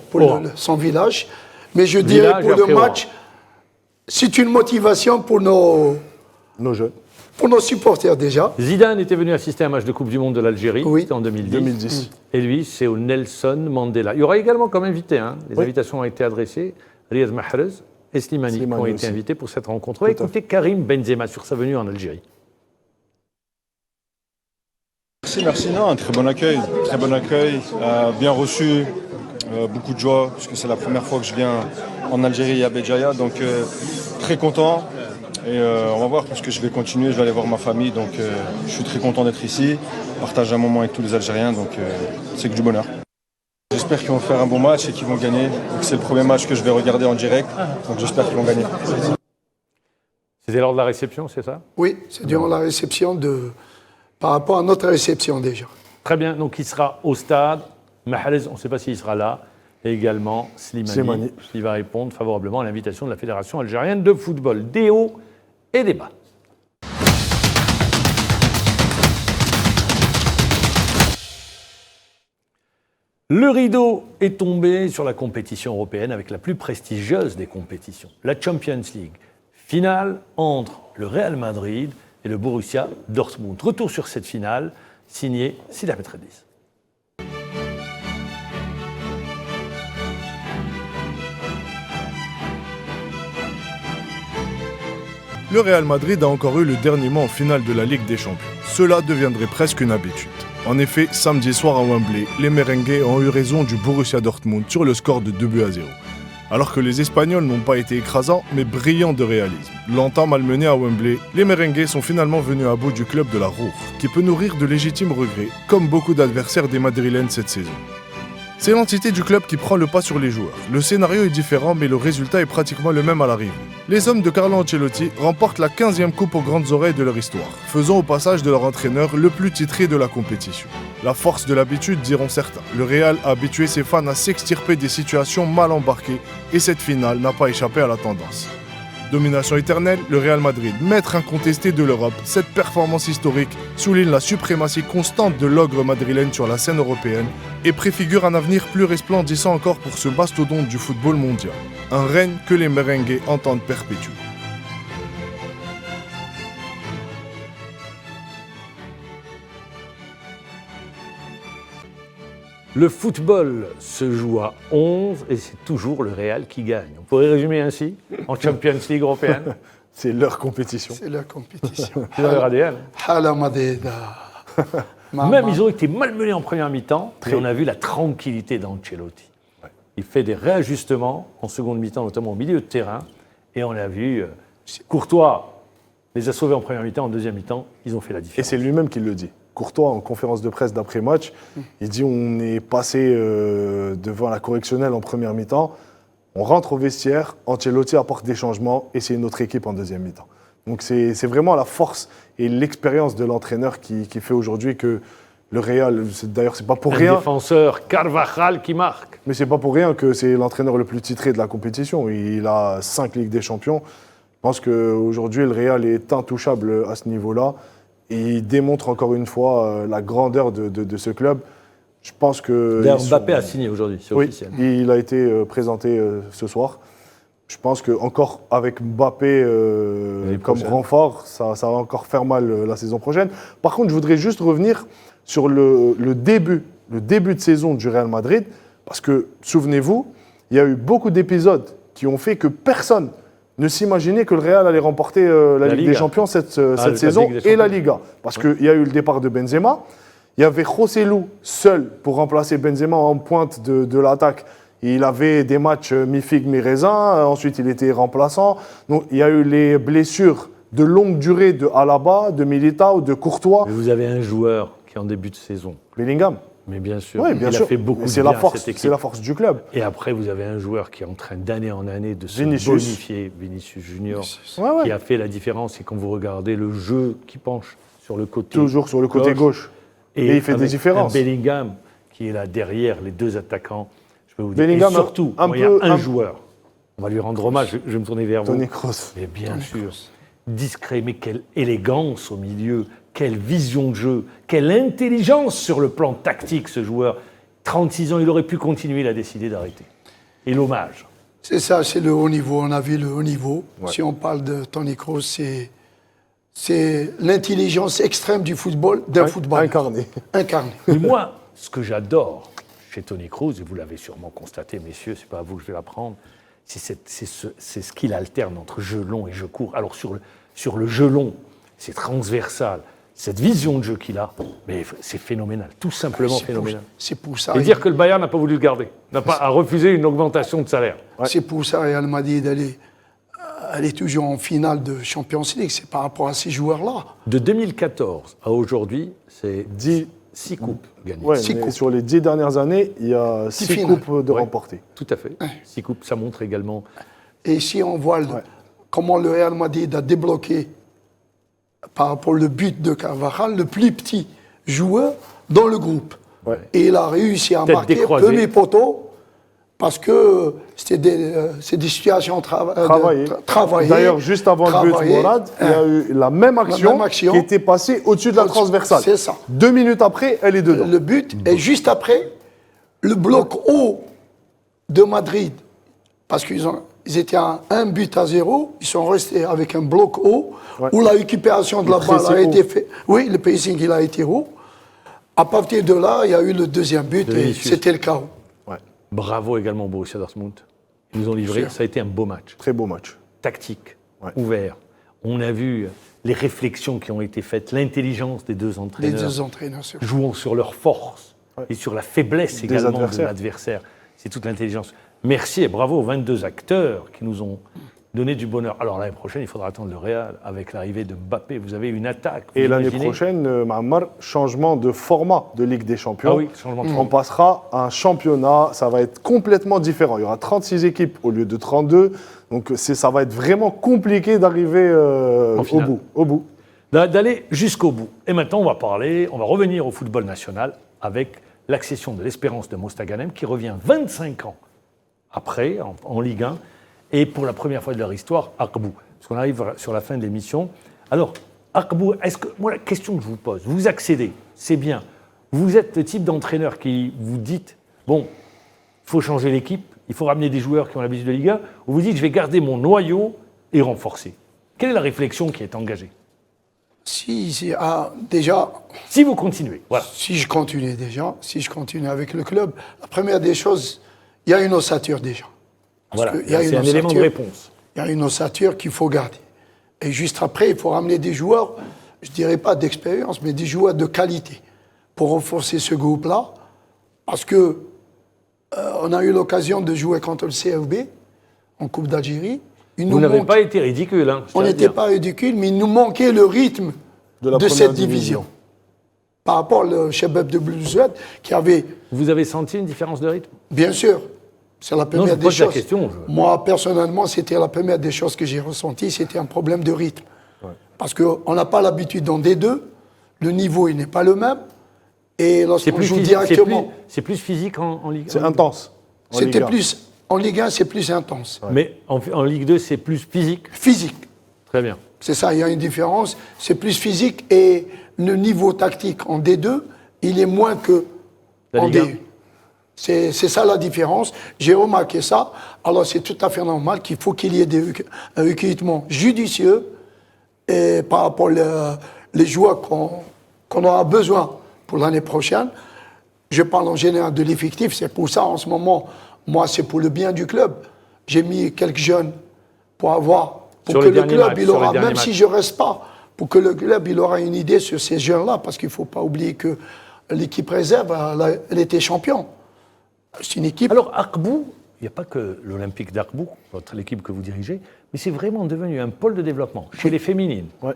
pour son village. Mais je dirais pour le match, c'est une motivation pour nos jeunes. Pour nos supporters déjà. Zidane était venu assister à un match de Coupe du Monde de l'Algérie, c'était en 2010. Et lui, c'est au Nelson Mandela. Il y aura également comme invité, les invitations ont été adressées, Riyad Mahrez et Slimani qui ont été invités pour cette rencontre. On va écouter Karim Benzema sur sa venue en Algérie. merci. Non, un très bon accueil, bien reçu, beaucoup de joie, puisque c'est la première fois que je viens en Algérie à Béjaïa, donc très content. Et on va voir, parce que je vais continuer, je vais aller voir ma famille, donc je suis très content d'être ici, partager un moment avec tous les Algériens, donc c'est que du bonheur. J'espère qu'ils vont faire un bon match et qu'ils vont gagner. Donc, c'est le premier match que je vais regarder en direct, donc j'espère qu'ils vont gagner. C'était lors de la réception, c'est ça? Oui, c'est durant la réception par rapport à notre réception déjà. Très bien, donc il sera au stade. Mahrez, on ne sait pas s'il sera là. Et également Slimani, qui va répondre favorablement à l'invitation de la Fédération algérienne de football. Des hauts et des bas. Le rideau est tombé sur la compétition européenne avec la plus prestigieuse des compétitions, la Champions League. Finale entre le Real Madrid et le Borussia Dortmund. Retour sur cette finale, signé Sida Petredis. Le Real Madrid a encore eu le dernier mot en finale de la Ligue des Champions. Cela deviendrait presque une habitude. En effet, samedi soir à Wembley, les merengues ont eu raison du Borussia Dortmund sur le score de 2-0. Alors que les Espagnols n'ont pas été écrasants, mais brillants de réalisme. Longtemps malmenés à Wembley, les merengues sont finalement venus à bout du club de la Ruhr, qui peut nourrir de légitimes regrets, comme beaucoup d'adversaires des Madrilènes cette saison. C'est l'entité du club qui prend le pas sur les joueurs. Le scénario est différent, mais le résultat est pratiquement le même à l'arrivée. Les hommes de Carlo Ancelotti remportent la 15e coupe aux grandes oreilles de leur histoire, faisant au passage de leur entraîneur le plus titré de la compétition. La force de l'habitude, diront certains. Le Real a habitué ses fans à s'extirper des situations mal embarquées, et cette finale n'a pas échappé à la tendance. Domination éternelle, le Real Madrid, maître incontesté de l'Europe, cette performance historique souligne la suprématie constante de l'ogre madrilène sur la scène européenne et préfigure un avenir plus resplendissant encore pour ce mastodonte du football mondial. Un règne que les merengues entendent perpétuer. Le football se joue à 11 et c'est toujours le Real qui gagne. On pourrait résumer ainsi en Champions League européenne. C'est leur compétition. C'est leur compétition. C'est leur ADN. Même ils ont été malmenés en première mi-temps et on a vu la tranquillité d'Ancelotti. Il fait des réajustements en seconde mi-temps, notamment au milieu de terrain, et on a vu Courtois les a sauvés en première mi-temps, en deuxième mi-temps, ils ont fait la différence. Et c'est lui-même qui le dit. Courtois, en conférence de presse d'après-match, il dit on est passé devant la correctionnelle en première mi-temps, on rentre au vestiaire, Ancelotti apporte des changements et c'est une autre équipe en deuxième mi-temps. Donc c'est vraiment la force et l'expérience de l'entraîneur qui fait aujourd'hui que le Real, d'ailleurs c'est pas pour rien. Un défenseur, Carvajal, qui marque. Mais c'est pas pour rien que c'est l'entraîneur le plus titré de la compétition. Il a 5 Ligues des Champions. Je pense qu'aujourd'hui le Real est intouchable à ce niveau-là. Et il démontre encore une fois la grandeur de ce club. Je pense que... D'ailleurs, Mbappé a signé aujourd'hui, c'est officiel. Il a été présenté ce soir. Je pense qu'encore avec Mbappé comme renfort, ça va encore faire mal la saison prochaine. Par contre, je voudrais juste revenir sur le début de saison du Real Madrid. Parce que, souvenez-vous, il y a eu beaucoup d'épisodes qui ont fait que personne ne s'imaginait que le Real allait remporter la Ligue des Champions cette saison et la Liga. Parce qu'il y a eu le départ de Benzema. Il y avait José Lu seul pour remplacer Benzema en pointe de l'attaque. Il avait des matchs mi-figue, mi-raisin. Ensuite, il était remplaçant. Donc, il y a eu les blessures de longue durée de Alaba, de Militao, de Courtois. Mais vous avez un joueur qui est en début de saison. Bellingham. Mais bien sûr, oui, bien il sûr. a fait beaucoup de bien bien à cette équipe. C'est la force du club. Et après, vous avez un joueur qui est en train d'année en année de se bonifier, Vinicius Junior, qui a fait la différence. Et quand vous regardez le jeu qui penche sur le côté toujours sur le côté gauche. Et il fait des différences. Bellingham, qui est là derrière les deux attaquants, je peux vous dire. Bellingham, et surtout, il y a un joueur. On va lui rendre hommage, je vais me tourner vers vous. Toni Kroos. Mais bien sûr, discret, mais quelle élégance au milieu, quelle vision de jeu, quelle intelligence sur le plan tactique, ce joueur. 36 ans, il aurait pu continuer, il a décidé d'arrêter. Et l'hommage. C'est ça, c'est le haut niveau. On a vu le haut niveau. Ouais. Si on parle de Toni Kroos, c'est l'intelligence extrême du football, d'un football incarné. Et moi, ce que j'adore chez Toni Kroos, et vous l'avez sûrement constaté, messieurs, c'est pas à vous que je vais l'apprendre, c'est ce qu'il alterne entre jeu long et jeu court. Alors sur le jeu long, c'est transversal, cette vision de jeu qu'il a, mais c'est phénoménal, tout simplement phénoménal. C'est pour ça. Et dire que le Bayern n'a pas voulu le garder, a refusé une augmentation de salaire. C'est pour ça Real Madrid, elle est toujours en finale de Champions League. C'est par rapport à ces joueurs-là. De 2014 à aujourd'hui, c'est 6 coupes gagnées. Ouais, 6 mais coupes. sur les 10 dernières années, il y a 6 finales. coupes de Ouais. remportées. Tout à fait. 6 coupes, ça montre également. Et si on voit comment le Real Madrid a débloqué par rapport au but de Carvajal, le plus petit joueur dans le groupe. Ouais. Et il a réussi à Tête marquer décroisée. premier poteau parce que c'est des situations Travaillées. travaillées. D'ailleurs, juste avant le but, Travaillées. Mourad, il y a eu la même action action. qui était passée au-dessus de la transversale. C'est ça. 2 minutes après, elle est dedans. Le but, et juste après, le bloc haut de Madrid, parce ils étaient à 1-0, ils sont restés avec un bloc haut, où la récupération de la balle a pressing été haut. faite. Oui, le pressing, il a été haut. À partir de là, il y a eu le deuxième but, De et Vinicius. c'était le chaos. Bravo également au Borussia Dortmund. Ils nous ont livré, ça a été un beau match. Très beau match. Tactique, Ouais. ouvert. On a vu les réflexions qui ont été faites, l'intelligence des deux Les entraîneurs, deux entraîneurs, c'est jouant sur leur force et sur la faiblesse Des également de adversaires. l'adversaire. C'est toute l'intelligence. Merci et bravo aux 22 acteurs qui nous ont donné du bonheur. Alors l'année prochaine, il faudra attendre le Real avec l'arrivée de Mbappé. Vous avez une attaque. vous Et l'année imaginez prochaine, Mahamar, changement de format de Ligue des Champions. Ah oui, changement de On passera à un championnat, ça va être complètement différent. Il y aura 36 équipes au lieu de 32. Donc ça va être vraiment compliqué d'arriver au finale. bout. D'aller jusqu'au bout. Et maintenant, on va revenir au football national avec l'accession de l'Espérance de Mostaganem qui revient 25 ans après en Ligue 1 et pour la première fois de leur histoire, Akbou. Parce qu'on arrive sur la fin de l'émission. Alors, Akbou, moi, la question que je vous pose, vous accédez, c'est bien. Vous êtes le type d'entraîneur qui vous dites, bon, il faut changer l'équipe, il faut ramener des joueurs qui ont l'habitude de Ligue 1, ou vous dites, je vais garder mon noyau et renforcer. Quelle est la réflexion qui est engagée? Déjà, Si vous continuez, voilà. si je continue avec le club, la première des choses, il y a une ossature déjà. Parce Voilà, qu'il y a c'est une un élément de ossature. réponse. Il y a une ossature qu'il faut garder. Et juste après, il faut ramener des joueurs, je ne dirais pas d'expérience, mais des joueurs de qualité pour renforcer ce groupe-là. Parce que on a eu l'occasion de jouer contre le CFB en Coupe d'Algérie. Vous n'avez pas été ridicule. Hein, je On tiens à n'était dire. pas ridicule, mais il nous manquait le rythme De la de première cette division. division. Par rapport au Chebeb de Blueswed, qui avait, Vous avez senti une différence de rythme? bien sûr, c'est la je première des pose la choses. question, Moi, personnellement, c'était la première des choses que j'ai ressenties, c'était un problème de rythme. Parce qu'on n'a pas l'habitude dans D2, le niveau, il n'est pas le même. Et C'est lorsqu'on plus, joue physique, directement, c'est plus physique en Ligue 1. C'est intense. en Ligue c'était 1. plus. En Ligue 1, c'est plus intense. Mais en Ligue 2, c'est plus physique. Physique. Très bien. C'est ça, il y a une différence. C'est plus physique et le niveau tactique en D2, il est moins que La en Ligue 1. D1. C'est ça la différence. J'ai remarqué ça. Alors c'est tout à fait normal qu'il faut qu'il y ait un recrutement judicieux et par rapport les joueurs qu'on aura besoin pour l'année prochaine. Je parle en général de l'effectif. C'est pour ça en ce moment, moi c'est pour le bien du club. J'ai mis quelques jeunes pour Sur que les le derniers club matchs, il sur les aura, derniers même si matchs. je reste pas, pour que le club il aura une idée sur ces jeunes-là, parce qu'il ne faut pas oublier que l'équipe réserve, elle était champion. C'est une équipe. Alors, Akbou, il n'y a pas que l'Olympique d'Akbou, l'équipe que vous dirigez, mais c'est vraiment devenu un pôle de développement chez les féminines. Ouais.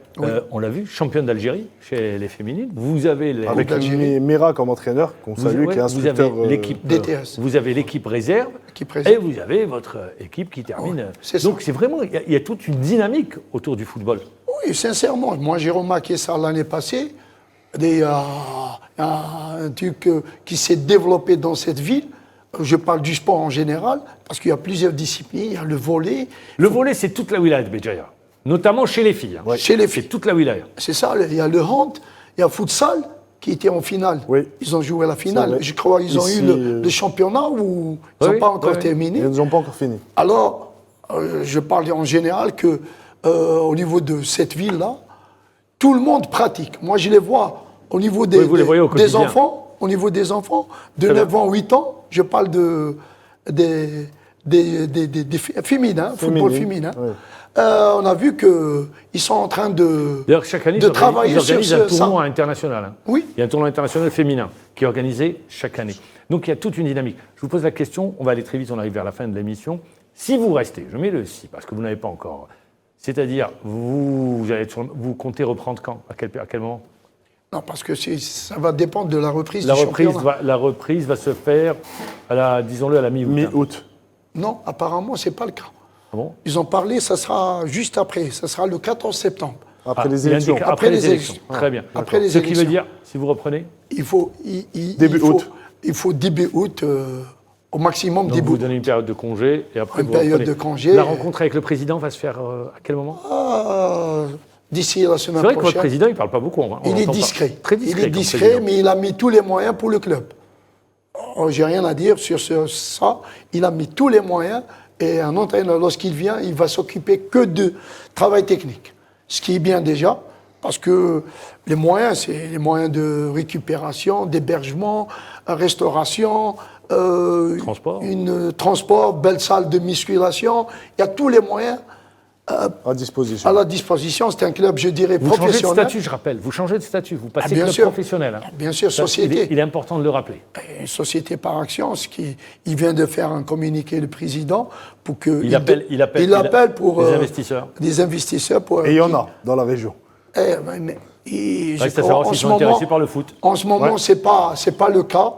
On l'a vu, championne d'Algérie chez les féminines. Vous avez les, Avec d'Algérie. Mira comme entraîneur, qu'on salue, qui est vous avez instructeur. l'équipe DTS. Vous avez l'équipe réserve, Équipe réserve. et vous avez votre équipe qui termine. Ouais, c'est ça. Donc c'est vraiment, il y a toute une dynamique autour du football. Oui, sincèrement, moi j'ai remarqué ça l'année passée. Il y a un truc qui s'est développé dans cette ville. Je parle du sport en général, parce qu'il y a plusieurs disciplines. Il y a le volley. Le volley, c'est toute la wilaya de Béjaïa, notamment chez les filles. hein. Chez les C'est filles. toute la wilaya. C'est ça, il y a le hand, il y a futsal qui était en finale. Oui. Ils ont joué la C'est finale. vrai. Je crois qu'ils ont Ici, eu le championnat ou ils n'ont Oui, pas encore oui. terminé. Ils n'ont pas encore fini. Alors, je parle en général que au niveau de cette ville-là, tout le monde pratique. Moi, je les vois au niveau des, Oui, vous les voyez au des quotidien. enfants, au niveau des enfants, de Très 9 ans, 8 ans, je parle des féminins, football féminin. Ouais. On a vu qu'ils sont en train de D'ailleurs, chaque année, de travailler ils organisent sur un tournoi international. Hein. Oui. Il y a un tournoi international féminin qui est organisé chaque année. Donc il y a toute une dynamique. Je vous pose la question, on va aller très vite, on arrive vers la fin de l'émission. Si vous restez, je mets le si, parce que vous n'avez pas encore. C'est-à-dire, vous comptez reprendre quand ? À quel moment ? Non, parce que ça va dépendre de la reprise du championnat. La reprise va se faire, disons-le, à la mi-août. Mi-août. Non, apparemment, ce n'est pas le cas. Ah bon ? Ils ont parlé, ça sera juste après. Ça sera le 14 septembre. Après les il élections. indique après les élections. Très bien. Après les Ce qui veut élections. dire, si vous reprenez, Début août. Il faut début août, au maximum donc début vous août. donnez une période de congé et après Une vous période reprenez. de congé. La rencontre avec le président va se faire à quel moment ? D'ici la C'est semaine vrai que votre prochaine. président, il ne parle pas beaucoup. On Il est l'entend pas. discret. Très discret. Il est comme discret, président. mais il a mis tous les moyens pour le club. J'ai rien à dire sur ça. Il a mis tous les moyens et un entraîneur, lorsqu'il vient, il va s'occuper que de travail technique. Ce qui est bien déjà, parce que les moyens, c'est les moyens de récupération, d'hébergement, restauration, transport, belle salle de musculation. Il y a tous les moyens À disposition. à la disposition. C'est un club, je dirais, Vous changez de professionnel. statut, je rappelle. Vous changez de statut. Vous passez bien club sûr. professionnel. Hein. Bien sûr, Ça, société. il est important de le rappeler. Une société par action, il vient de faire un communiqué le président pour que Il appelle pour les investisseurs. des investisseurs pour Et il y en a dans la région. Reste à savoir s'ils sont intéressés par le foot. En ce moment, Ouais. c'est pas le cas.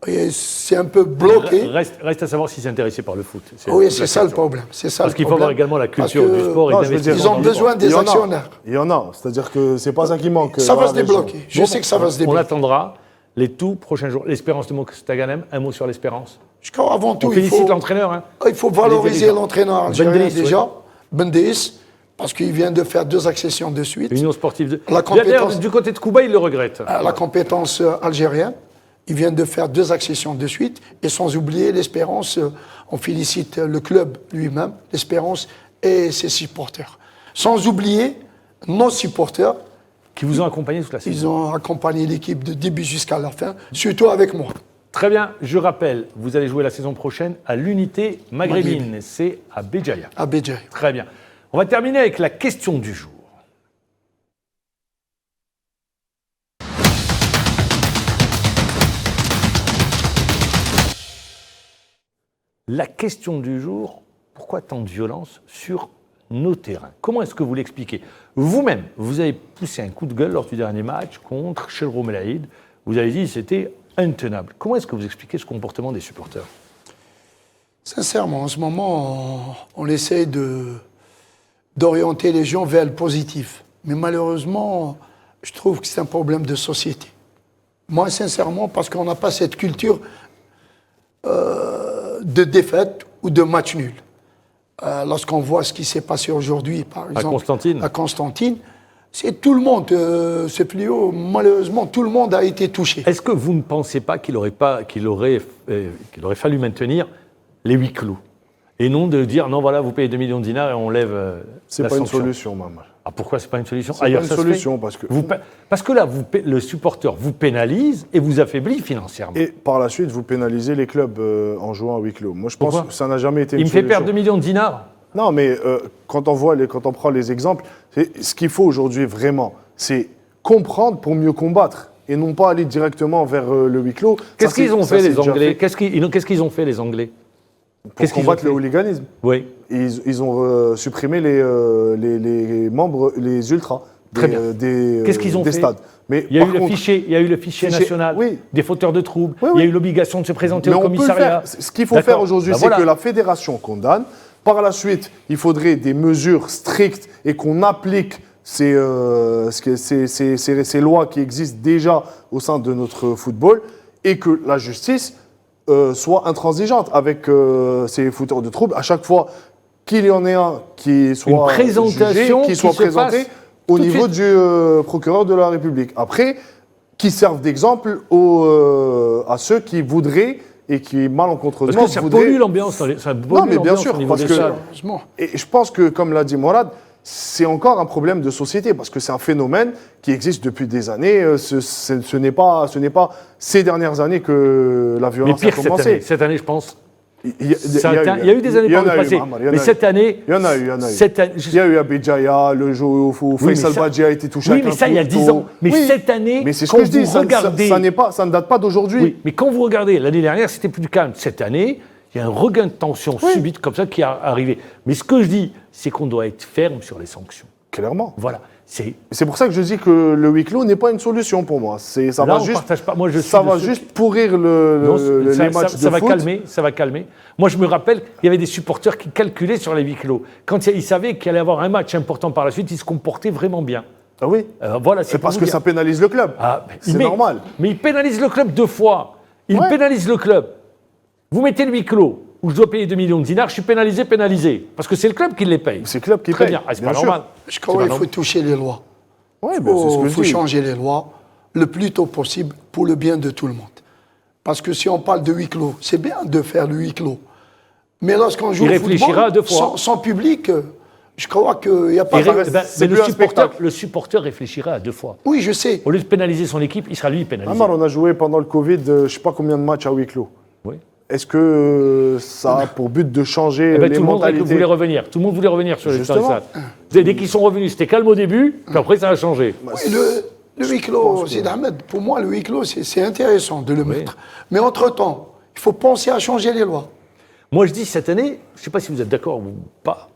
Et c'est un peu bloqué. Reste à savoir s'ils sont intéressés par le foot. Oui, c'est ça le problème. C'est ça Parce le qu'il faut problème. avoir également la Parce culture que du sport et Non, je veux dire, d'investissement. ils ont dans le sport. besoin des Il y en a. actionnaires. Il y en a. C'est-à-dire que c'est pas ça qui manque. Ça dans va la se région. débloquer. Je sais que ça va se On débloquer. attendra les tout prochains jours. L'Espérance de Mostaganem, un mot sur l'Espérance. Avant tout, On félicite l'entraîneur. Hein. il faut valoriser dirigeants. l'entraîneur algérien Bendeis, déjà, Bendeis, parce qu'il vient de faire 2 accessions de suite. L'Union sportive de. La compétence- D'ailleurs, du côté de Cuba, il le regrette. La compétence algérienne. Il vient de faire 2 accessions de suite. Et sans oublier l'Espérance, on félicite le club lui-même, l'Espérance et ses supporters. Sans oublier nos supporters, Qui vous ont accompagné toute la saison. ils ont accompagné l'équipe de début jusqu'à la fin, surtout avec moi. Très bien, je rappelle, vous allez jouer la saison prochaine à l'unité maghrébine. C'est à Béjaïa. À Béjaïa. Très bien. On va terminer avec la question du jour. La question du jour, pourquoi tant de violence sur nos terrains? Comment est-ce que vous l'expliquez? Vous-même, vous avez poussé un coup de gueule lors du dernier match contre Chelro Melaïd. Vous avez dit que c'était intenable. Comment est-ce que vous expliquez ce comportement des supporters? Sincèrement, en ce moment, on essaie d'orienter les gens vers le positif. Mais malheureusement, je trouve que c'est un problème de société. Moi, sincèrement, parce qu'on n'a pas cette culture de défaite ou de match nul. Lorsqu'on voit ce qui s'est passé aujourd'hui, par exemple, à Constantine, c'est tout le monde, ce fléau, malheureusement, tout le monde a été touché. Est-ce que vous ne pensez pas qu'il aurait fallu maintenir les huis clos et non de dire non, voilà, vous payez 2 millions de dinars et on lève C'est la pas une sanction. solution, maman. Ah, pourquoi c'est pas une solution? C'est pas une solution parce que parce que là, le supporter vous pénalise et vous affaiblit financièrement. et par la suite vous pénalisez les clubs en jouant à huis clos. Moi, je pense Pourquoi que ça n'a jamais été une Il me solution. fait perdre 2 millions de dinars. Non, mais quand on prend les exemples, ce qu'il faut aujourd'hui vraiment, c'est comprendre pour mieux combattre et non pas aller directement vers le huis clos. Qu'est-ce qu'ils ont fait, les déjà Anglais? Qu'est-ce qu'ils ont fait, les Anglais? Pour combattre le hooliganisme. Oui. Ils ont supprimé les membres, les ultras Très bien. Qu'est-ce qu'ils ont des fait? stades. Mais Il y a par contre, eu le fichier national oui. des fauteurs de troubles. Oui, Il y a oui. eu l'obligation de se présenter mais au on peut le commissariat. faire. Ce qu'il faut D'accord. faire aujourd'hui, Ben c'est voilà. que la fédération condamne. Par la suite, il faudrait des mesures strictes et qu'on applique ces lois qui existent déjà au sein de notre football et que la justice soit intransigeante avec ces fauteurs de troubles. À chaque fois qu'il y en ait un qui soit présentation jugé, qui soit qui se présenté passe au tout de niveau suite. du procureur de la République. Après, qui servent d'exemple à ceux qui voudraient et qui malencontreusement Parce que ça voudraient... pollue l'ambiance. Ça pollue Non, mais bien l'ambiance sûr, au niveau parce des que- salles. Heureusement. Et je pense que, comme l'a dit Morad, c'est encore un problème de société, parce que c'est un phénomène qui existe depuis des années. Ce n'est pas ces dernières années que la Mais violence pire a commencé. cette année, je pense. Il y a eu des années par le passé. Mais cette année. Il y en a eu. Il y a eu Abidjaya, le jeu où Faisal Badji a été touché. Oui, mais ça, il y a 10 ans. Mais cette année, mais c'est ce que je dis, ça ne date pas d'aujourd'hui. Oui, mais quand vous regardez, l'année dernière, c'était plus calme. Cette année, il y a un regain de tension subite comme ça qui est arrivé. Mais ce que je dis, c'est qu'on doit être ferme sur les sanctions. Clairement. Voilà. C'est pour ça que je dis que le huis clos n'est pas une solution pour moi. Ça va juste pourrir les matchs de foot. Ça va calmer. Moi, je me rappelle, il y avait des supporters qui calculaient sur les huis clos. Quand ils savaient qu'il allait y avoir un match important par la suite, ils se comportaient vraiment bien. Ah oui. Voilà, c'est parce que ça pénalise le club. C'est normal. Mais ils pénalisent le club 2 fois. Ils pénalisent le club. Vous mettez le huis clos, où je dois payer 2 millions de dinars, je suis pénalisé. Parce que c'est le club qui les paye. C'est le club qui Très paye. bien. C'est pas normal. Je crois qu'il faut toucher les lois. Il faut changer les lois le plus tôt possible pour le bien de tout le monde. Parce que si on parle de huis clos, c'est bien de faire le huis clos. Mais lorsqu'on joue au football, sans public, je crois qu'il n'y a pas... Mais le supporter réfléchira à 2 fois. Oui, je sais. Au lieu de pénaliser son équipe, il sera lui pénalisé. Amar, on a joué pendant le Covid, je ne sais pas combien de matchs à huis clos. Oui. Est-ce que ça a pour but de changer les mentalités ? Tout le monde voulait revenir sur les stades. Dès qu'ils sont revenus, c'était calme au début, puis après ça a changé. Oui, le huis clos, Sid Ahmed, pour moi, le huis clos, c'est intéressant de le mettre. Mais entre-temps, il faut penser à changer les lois. Moi, je dis cette année, je ne sais pas si vous êtes d'accord ou pas,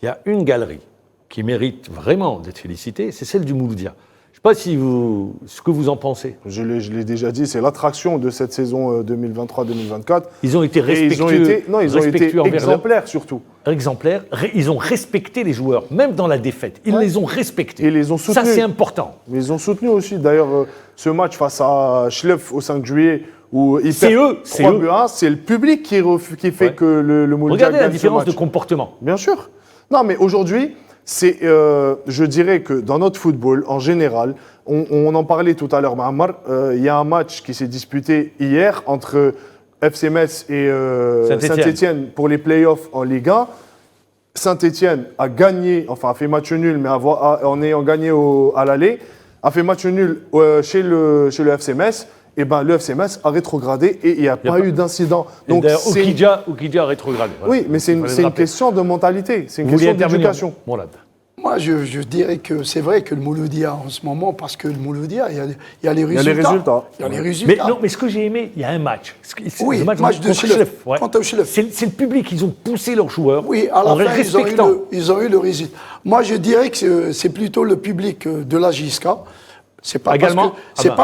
il y a une galerie qui mérite vraiment d'être félicitée, c'est celle du Mouloudia. Je ne sais pas ce que vous en pensez. Je l'ai déjà dit, c'est l'attraction de cette saison 2023-2024. Ils ont été respectueux. Ils ont été exemplaires surtout. Exemplaires. Ils ont respecté les joueurs, même dans la défaite. Ils les ont respectés. Et les ont soutenus. Ça, c'est important. Mais ils ont soutenu aussi. D'ailleurs, ce match face à Schleff au 5 juillet, où ils perdent 3-1, c'est le public qui fait que le Mouloudia gagne ce match. Regardez la différence de comportement. Bien sûr. Non, mais aujourd'hui... je dirais que dans notre football, en général, on en parlait tout à l'heure, Mahamar, il y a un match qui s'est disputé hier entre FC Metz et Saint-Étienne pour les playoffs en Ligue 1. Saint-Étienne a gagné, enfin a fait match nul, mais en ayant gagné à l'aller, a fait match nul chez le FC Metz. Et le FC Metz a rétrogradé et il n'y a pas eu d'incident. Donc Oukidja a rétrogradé. Voilà. Oui, mais c'est une question de mentalité, c'est une question d'éducation. Moi, je dirais que c'est vrai que le Mouloudia en ce moment, parce que le Mouloudia, il y a les résultats. Il y a les résultats. Mais ce que j'ai aimé, il y a un match. Oui, le match de Schleff. Contre Schleff. C'est le public, ils ont poussé leurs joueurs. Oui, à la fin, ils ont eu le résultat. Moi, je dirais que c'est plutôt le public de la JSK. C'est pas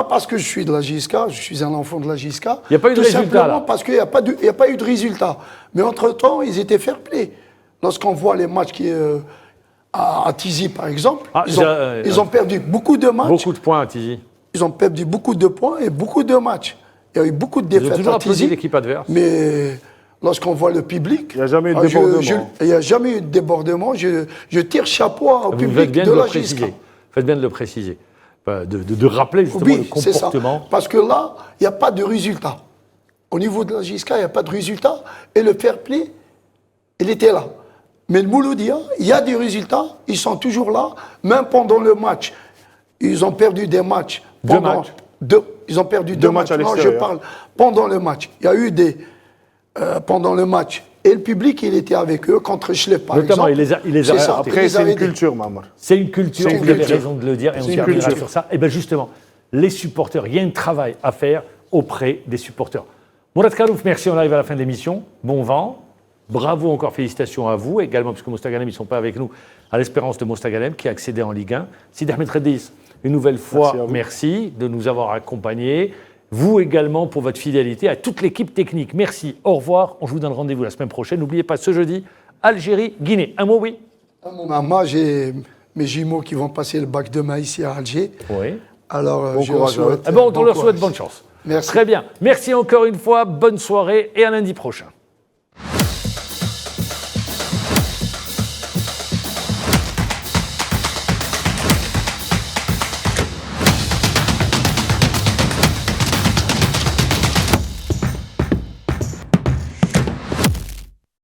parce que je suis de la JSK, je suis un enfant de la JSK. Il n'y a pas eu de résultat. Tout simplement parce qu'il n'y a pas eu de résultat. Mais entre-temps, ils étaient fair-play. Lorsqu'on voit les matchs à Tizi, par exemple, ils ont perdu beaucoup de matchs. Beaucoup de points à Tizi. Ils ont perdu beaucoup de points et beaucoup de matchs. Il y a eu beaucoup de défaites toujours à Tizi. L'équipe adverse. Mais lorsqu'on voit le public... Il n'y a jamais eu de débordement. Il n'y a jamais eu de débordement. Je tire chapeau au public de la JSK. Vous faites bien de le préciser. De rappeler justement le comportement. Ça. Parce que là, il n'y a pas de résultat. Au niveau de la JSK, il n'y a pas de résultat. Et le fair play, il était là. Mais le Mouloudia, il y a des résultats. Ils sont toujours là. Même pendant le match, ils ont perdu des matchs. Ils ont perdu deux matchs à l'extérieur. Non, je parle pendant le match. Il y a eu pendant le match. Et le public, il était avec eux contre Schlepp, par exemple. Notamment, il les a Après, c'est une culture, Mamar. C'est une culture, vous avez raison de le dire, et on terminera sur ça. Et bien justement, les supporters, il y a un travail à faire auprès des supporters. Mourad Khallouf, merci, on arrive à la fin de l'émission. Bon vent. Bravo, encore félicitations à vous, également, parce que Mostaganem, ils ne sont pas avec nous, à l'espérance de Mostaganem, qui a accédé en Ligue 1. Sidi Ahmed Redis, une nouvelle fois, merci de nous avoir accompagnés. Vous également pour votre fidélité à toute l'équipe technique. Merci, au revoir. On vous donne rendez-vous la semaine prochaine. N'oubliez pas, ce jeudi, Algérie, Guinée. Un mot, oui. Moi, j'ai mes jumeaux qui vont passer le bac demain ici à Alger. Oui. Alors, je leur souhaite on leur souhaite bonne chance. Merci. Très bien. Merci encore une fois. Bonne soirée et à lundi prochain.